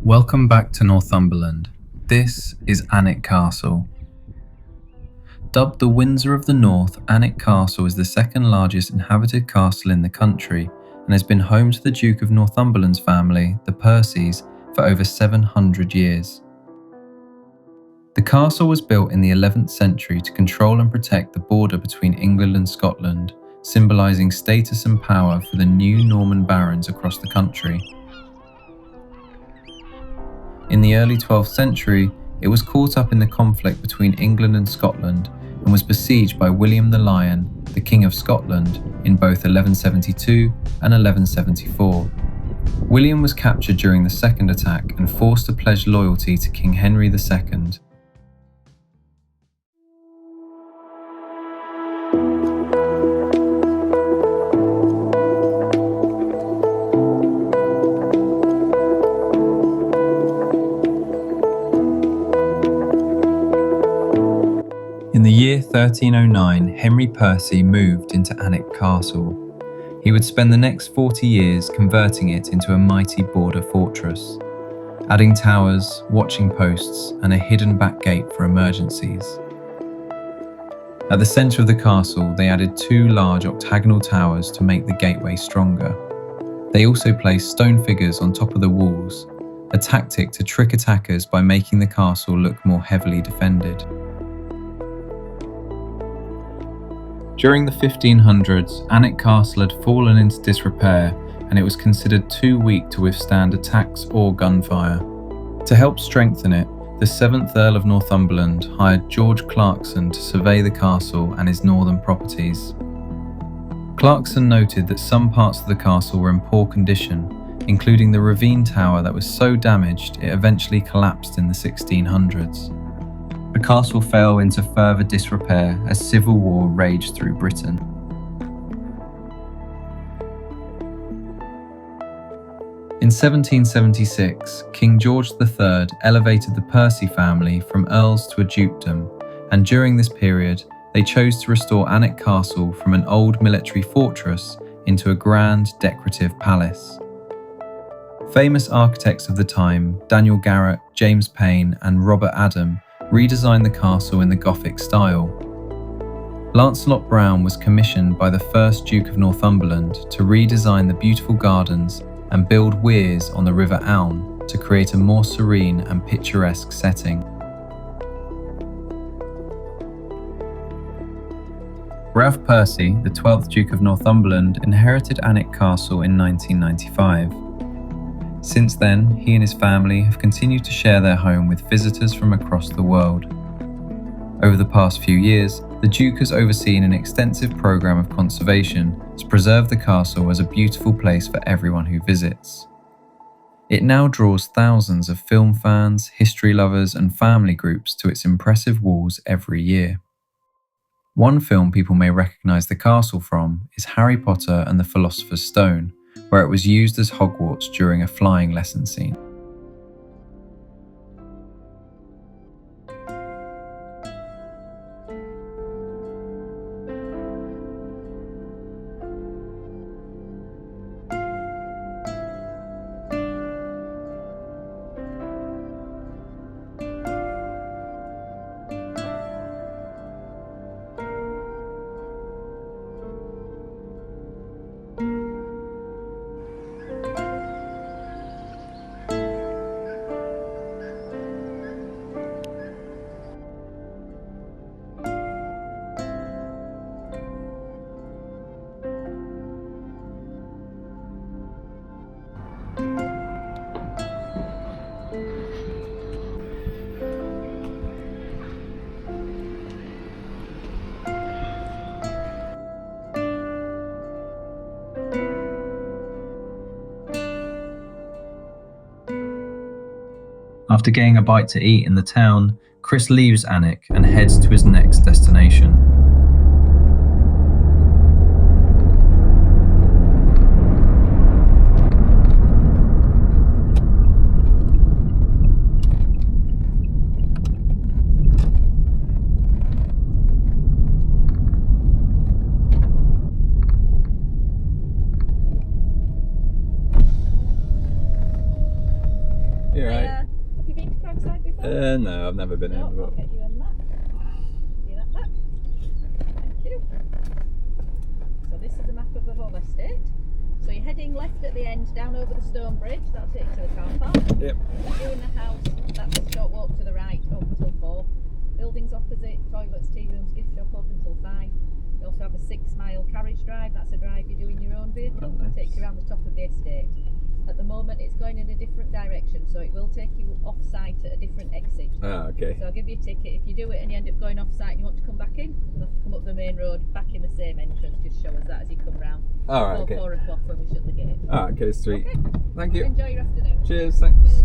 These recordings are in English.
Welcome back to Northumberland. This is Alnwick Castle. Dubbed the Windsor of the North, Alnwick Castle is the second largest inhabited castle in the country and has been home to the Duke of Northumberland's family, the Percys, for over 700 years. The castle was built in the 11th century to control and protect the border between England and Scotland, symbolising status and power for the new Norman barons across the country. In the early 12th century, it was caught up in the conflict between England and Scotland and was besieged by William the Lion, the King of Scotland, in both 1172 and 1174. William was captured during the second attack and forced to pledge loyalty to King Henry II. In the year 1309, Henry Percy moved into Alnwick Castle. He would spend the next 40 years converting it into a mighty border fortress, adding towers, watching posts, and a hidden back gate for emergencies. At the centre of the castle, they added two large octagonal towers to make the gateway stronger. They also placed stone figures on top of the walls, a tactic to trick attackers by making the castle look more heavily defended. During the 1500s, Alnwick Castle had fallen into disrepair and it was considered too weak to withstand attacks or gunfire. To help strengthen it, the 7th Earl of Northumberland hired George Clarkson to survey the castle and his northern properties. Clarkson noted that some parts of the castle were in poor condition, including the ravine tower that was so damaged it eventually collapsed in the 1600s. The castle fell into further disrepair as civil war raged through Britain. In 1776, King George III elevated the Percy family from earls to a dukedom, and during this period, they chose to restore Alnwick Castle from an old military fortress into a grand, decorative palace. Famous architects of the time, Daniel Garrett, James Payne, and Robert Adam, redesigned the castle in the Gothic style. Lancelot Brown was commissioned by the first Duke of Northumberland to redesign the beautiful gardens and build weirs on the River Aln to create a more serene and picturesque setting. Ralph Percy, the 12th Duke of Northumberland, inherited Alnwick Castle in 1995. Since then, he and his family have continued to share their home with visitors from across the world. Over the past few years, the Duke has overseen an extensive program of conservation to preserve the castle as a beautiful place for everyone who visits. It now draws thousands of film fans, history lovers, and family groups to its impressive walls every year. One film people may recognise the castle from is Harry Potter and the Philosopher's Stone, where it was used as Hogwarts during a flying lesson scene. After getting a bite to eat in the town, Chris leaves Alnwick and heads to his next destination. You're right. No, I've never been here No, before. I'll get you a map. See that map? Thank you. So this is a map of the whole estate. So you're heading left at the end, down over the stone bridge. That'll take you to the car park. Yep. You in the house. That's a short walk to the right, up until 4. Buildings opposite, toilets, tea rooms, gift shop up until 5. You also have a 6-mile carriage drive. That's a drive you do in your own vehicle. Oh, nice. It takes you around the top of the estate. At the moment it's going in a different direction, so it will take you off-site at a different exit. Ah, okay. So I'll give you a ticket. If you do it and you end up going off-site and you want to come back in, you'll have to come up the main road, back in the same entrance. Just show us that as you come round. Alright, okay. 4 o'clock when we shut the gate. Alright, okay, sweet. Okay. Thank you. Enjoy your afternoon. Cheers, thanks.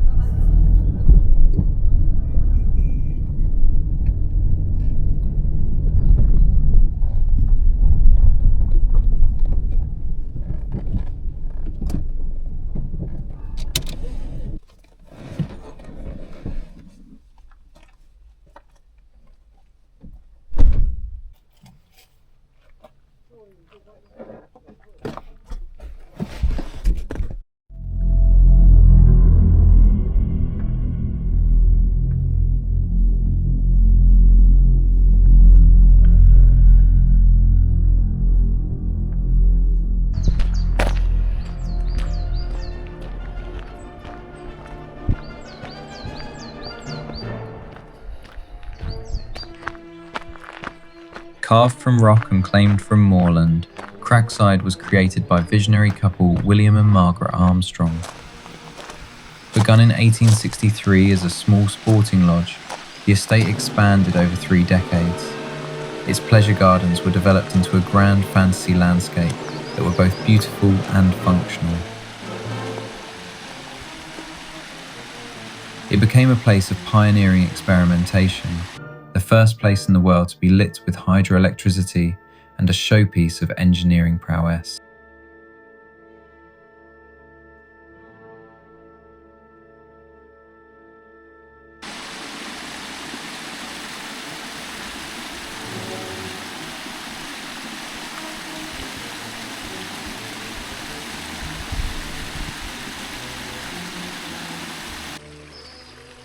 Carved from rock and claimed from moorland, Cragside was created by visionary couple William and Margaret Armstrong. Begun in 1863 as a small sporting lodge, the estate expanded over 3 decades. Its pleasure gardens were developed into a grand fantasy landscape that were both beautiful and functional. It became a place of pioneering experimentation, the first place in the world to be lit with hydroelectricity and a showpiece of engineering prowess.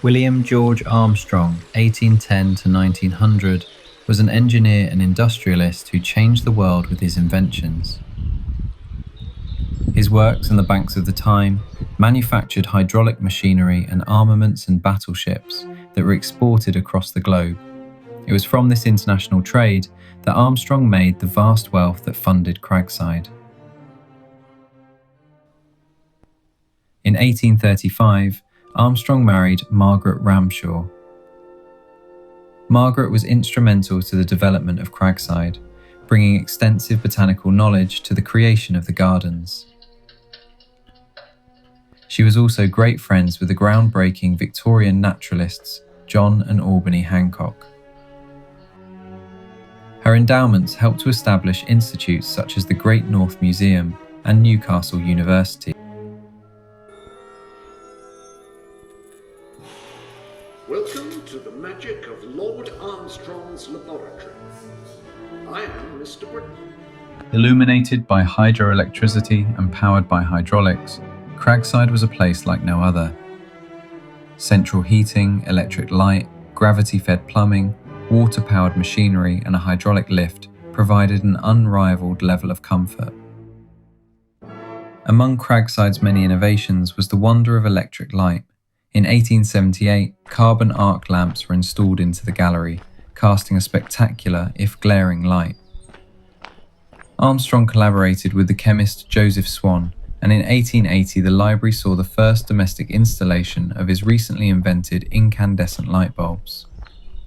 William George Armstrong, 1810 to 1900, was an engineer and industrialist who changed the world with his inventions. His works on the banks of the Tyne manufactured hydraulic machinery and armaments and battleships that were exported across the globe. It was from this international trade that Armstrong made the vast wealth that funded Cragside. In 1835, Armstrong married Margaret Ramshaw. Margaret was instrumental to the development of Cragside, bringing extensive botanical knowledge to the creation of the gardens. She was also great friends with the groundbreaking Victorian naturalists John and Albany Hancock. Her endowments helped to establish institutes such as the Great North Museum and Newcastle University. Welcome to the magic of Lord Armstrong's laboratory. I am Mr. Britain. Illuminated by hydroelectricity and powered by hydraulics, Cragside was a place like no other. Central heating, electric light, gravity-fed plumbing, water-powered machinery and a hydraulic lift provided an unrivaled level of comfort. Among Cragside's many innovations was the wonder of electric light. In 1878, carbon arc lamps were installed into the gallery, casting a spectacular, if glaring, light. Armstrong collaborated with the chemist Joseph Swan, and in 1880 the library saw the first domestic installation of his recently invented incandescent light bulbs.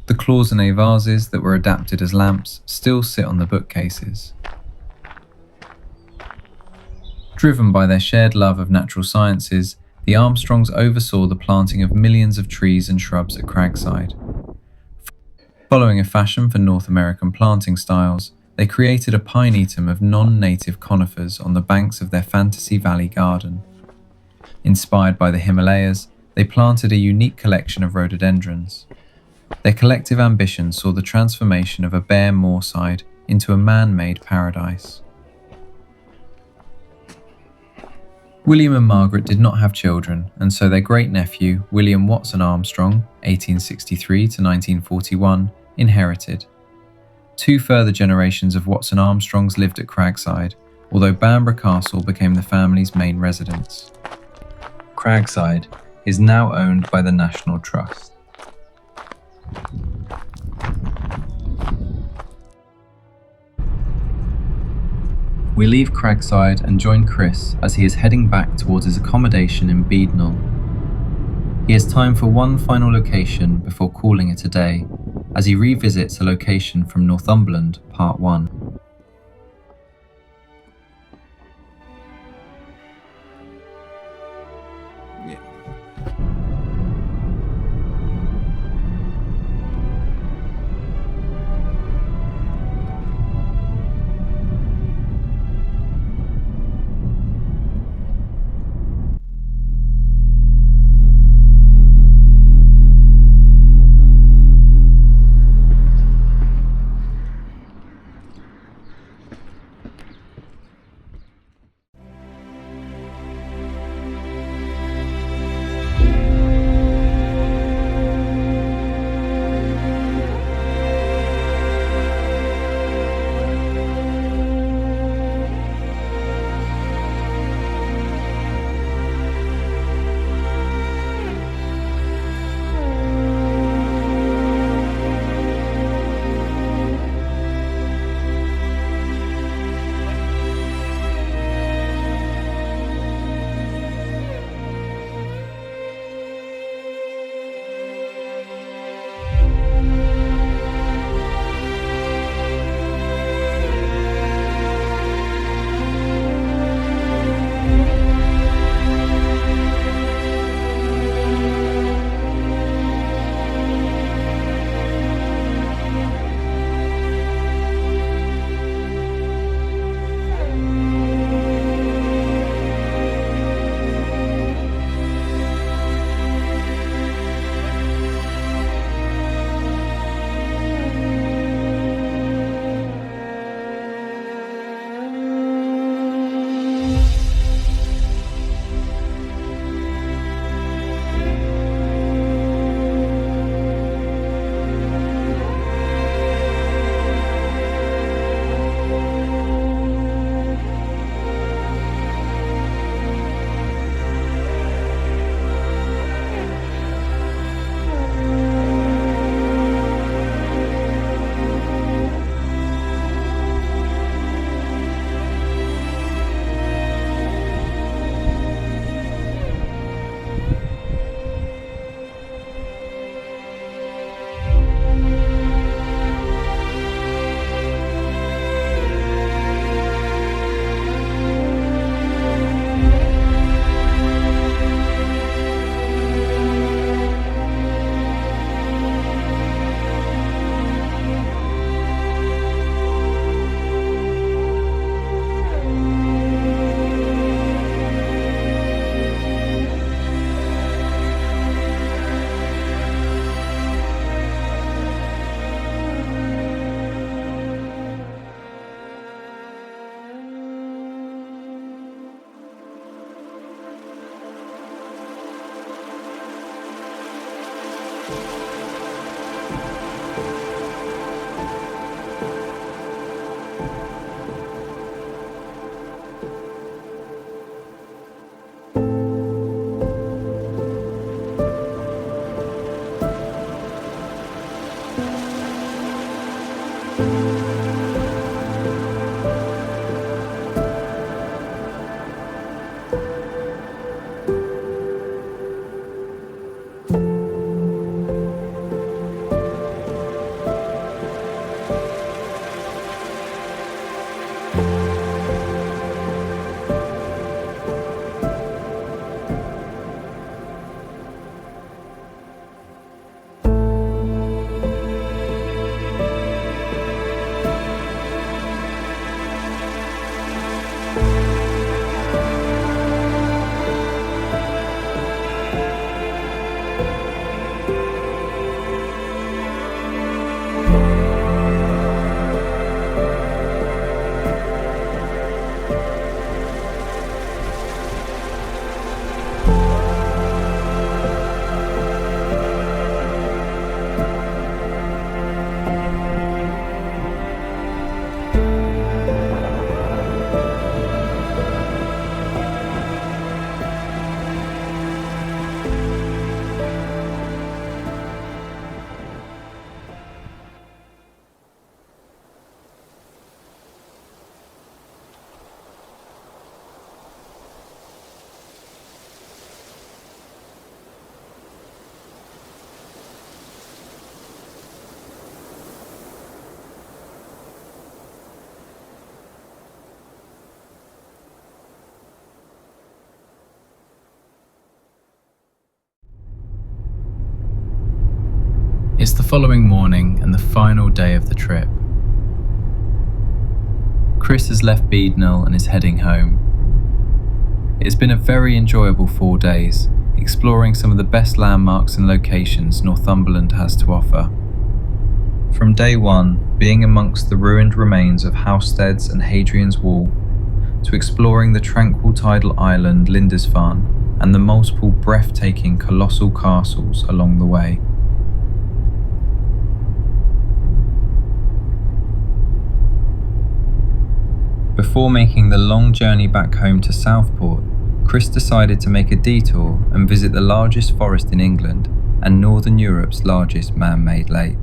The cloisonné vases that were adapted as lamps still sit on the bookcases. Driven by their shared love of natural sciences, the Armstrongs oversaw the planting of millions of trees and shrubs at Cragside. Following a fashion for North American planting styles, they created a pinetum of non-native conifers on the banks of their Fantasy Valley garden. Inspired by the Himalayas, they planted a unique collection of rhododendrons. Their collective ambition saw the transformation of a bare moorside into a man-made paradise. William and Margaret did not have children, and so their great-nephew, William Watson Armstrong, 1863 to 1941, inherited. 2 further generations of Watson Armstrongs lived at Cragside, although Bamburgh Castle became the family's main residence. Cragside is now owned by the National Trust. We leave Cragside and join Chris as he is heading back towards his accommodation in Beadnell. He has time for one final location before calling it a day, as he revisits a location from Northumberland, Part 1. following morning and the final day of the trip. Chris has left Beadnell and is heading home. It has been a very enjoyable 4 days, exploring some of the best landmarks and locations Northumberland has to offer. From day one, being amongst the ruined remains of Housesteads and Hadrian's Wall, to exploring the tranquil tidal island Lindisfarne and the multiple breathtaking colossal castles along the way. Before making the long journey back home to Southport, Chris decided to make a detour and visit the largest forest in England and Northern Europe's largest man-made lake.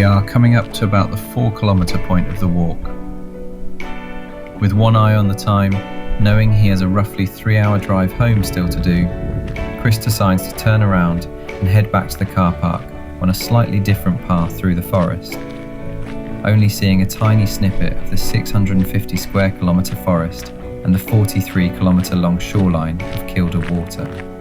We are coming up to about the 4-kilometre point of the walk. With one eye on the time, knowing he has a roughly 3-hour drive home still to do, Chris decides to turn around and head back to the car park on a slightly different path through the forest, only seeing a tiny snippet of the 650 square kilometre forest and the 43 kilometre long shoreline of Kielder water.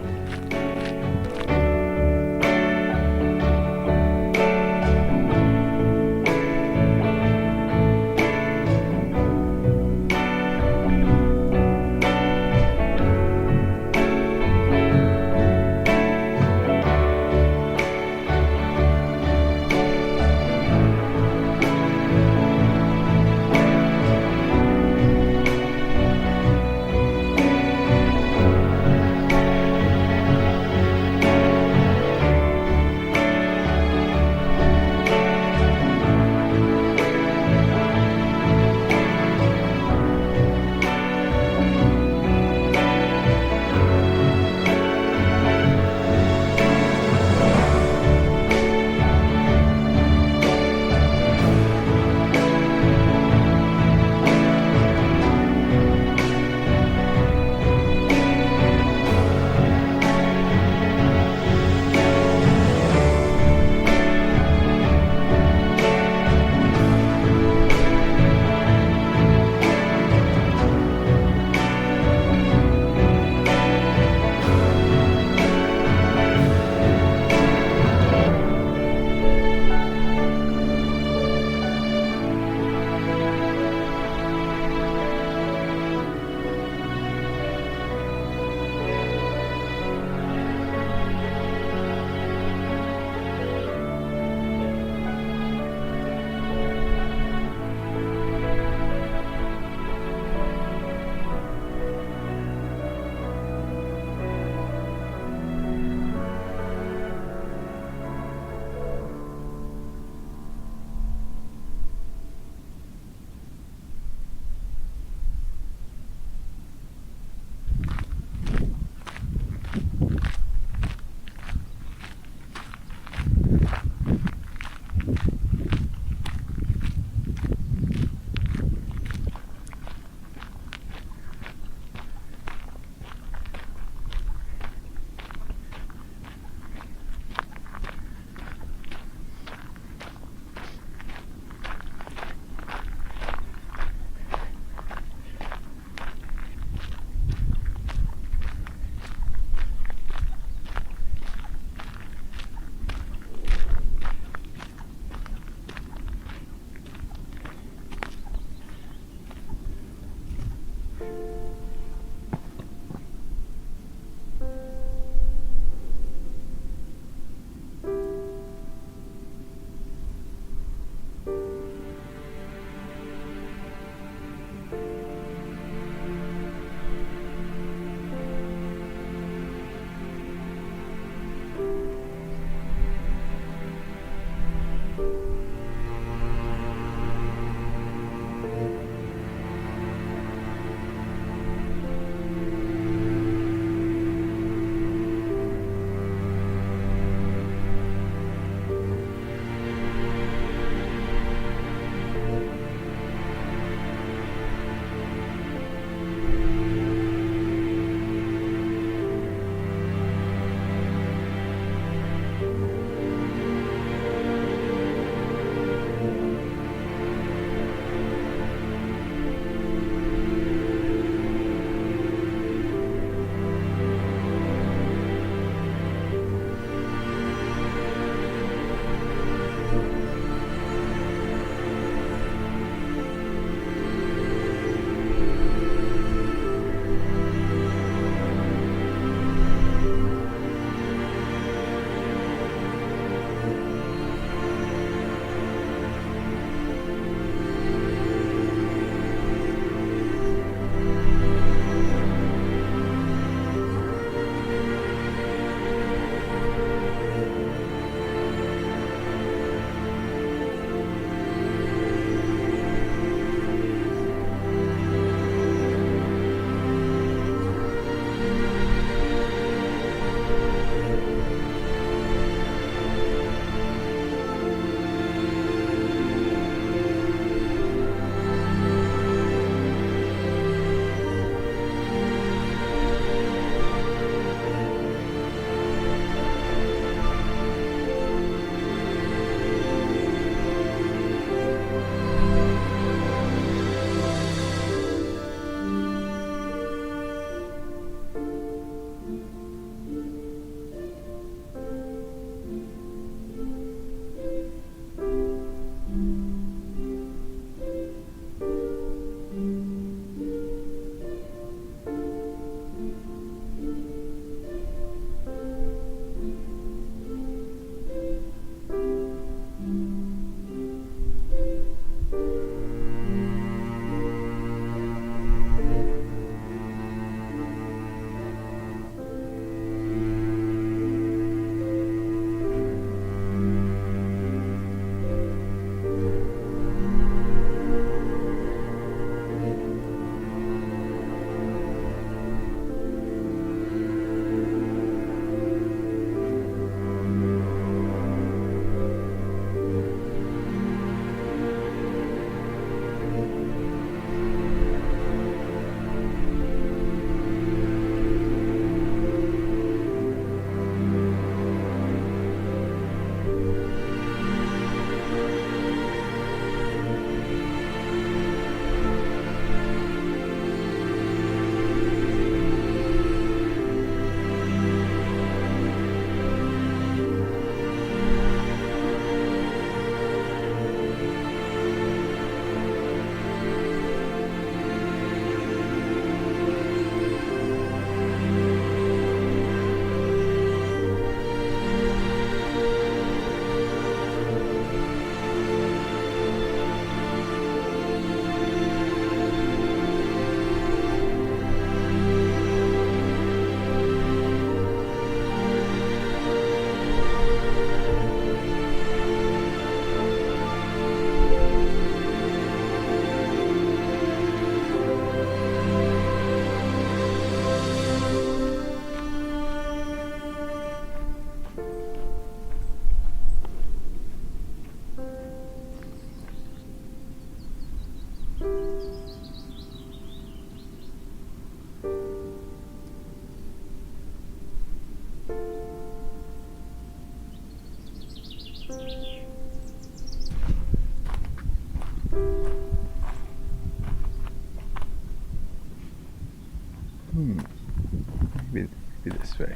Maybe this way.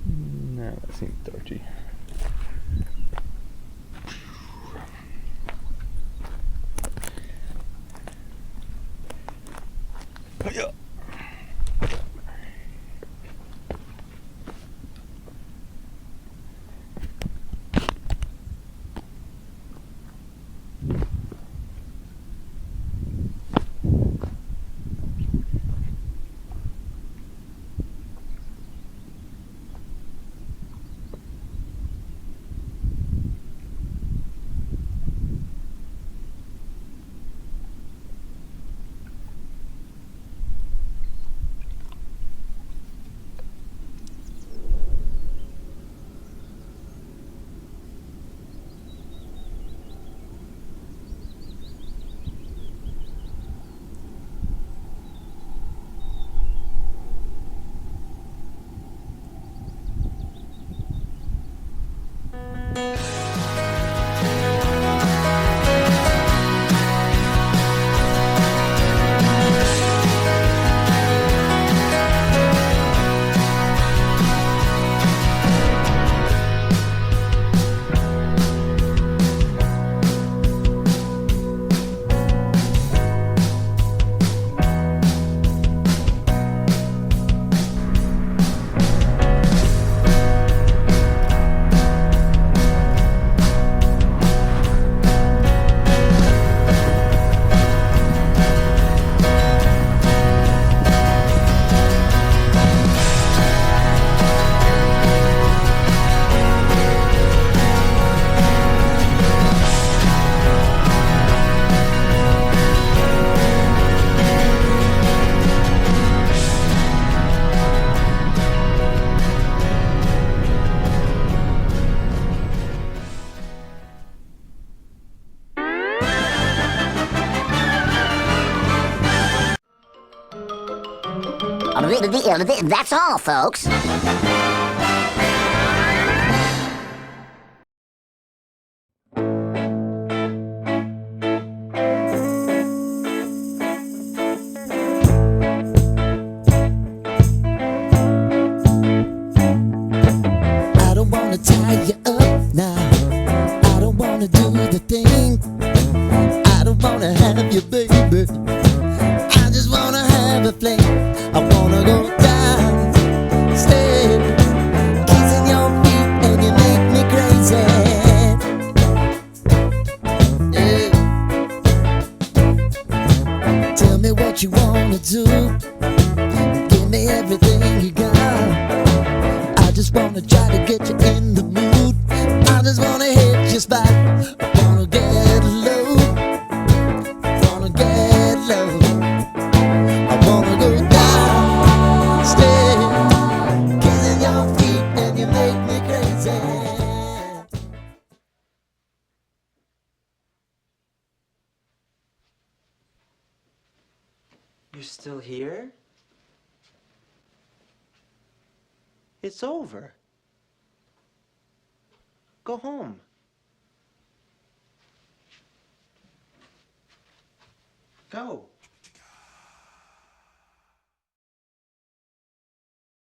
No, that seems dodgy. That's all, folks. I don't wanna tie you up now. I don't wanna do the thing. I don't wanna have you, baby. I just wanna have a fling. I wanna go down, stay, kissing your feet, and you make me crazy. Yeah. Tell me what you wanna do. Give me everything you got. I just wanna try to get you in the mood. I just wanna hit your spot. I wanna get low. Wanna get low. I wanna go down, stay, kissing your feet, and you make me crazy. You're still here? It's over. Go home. Go.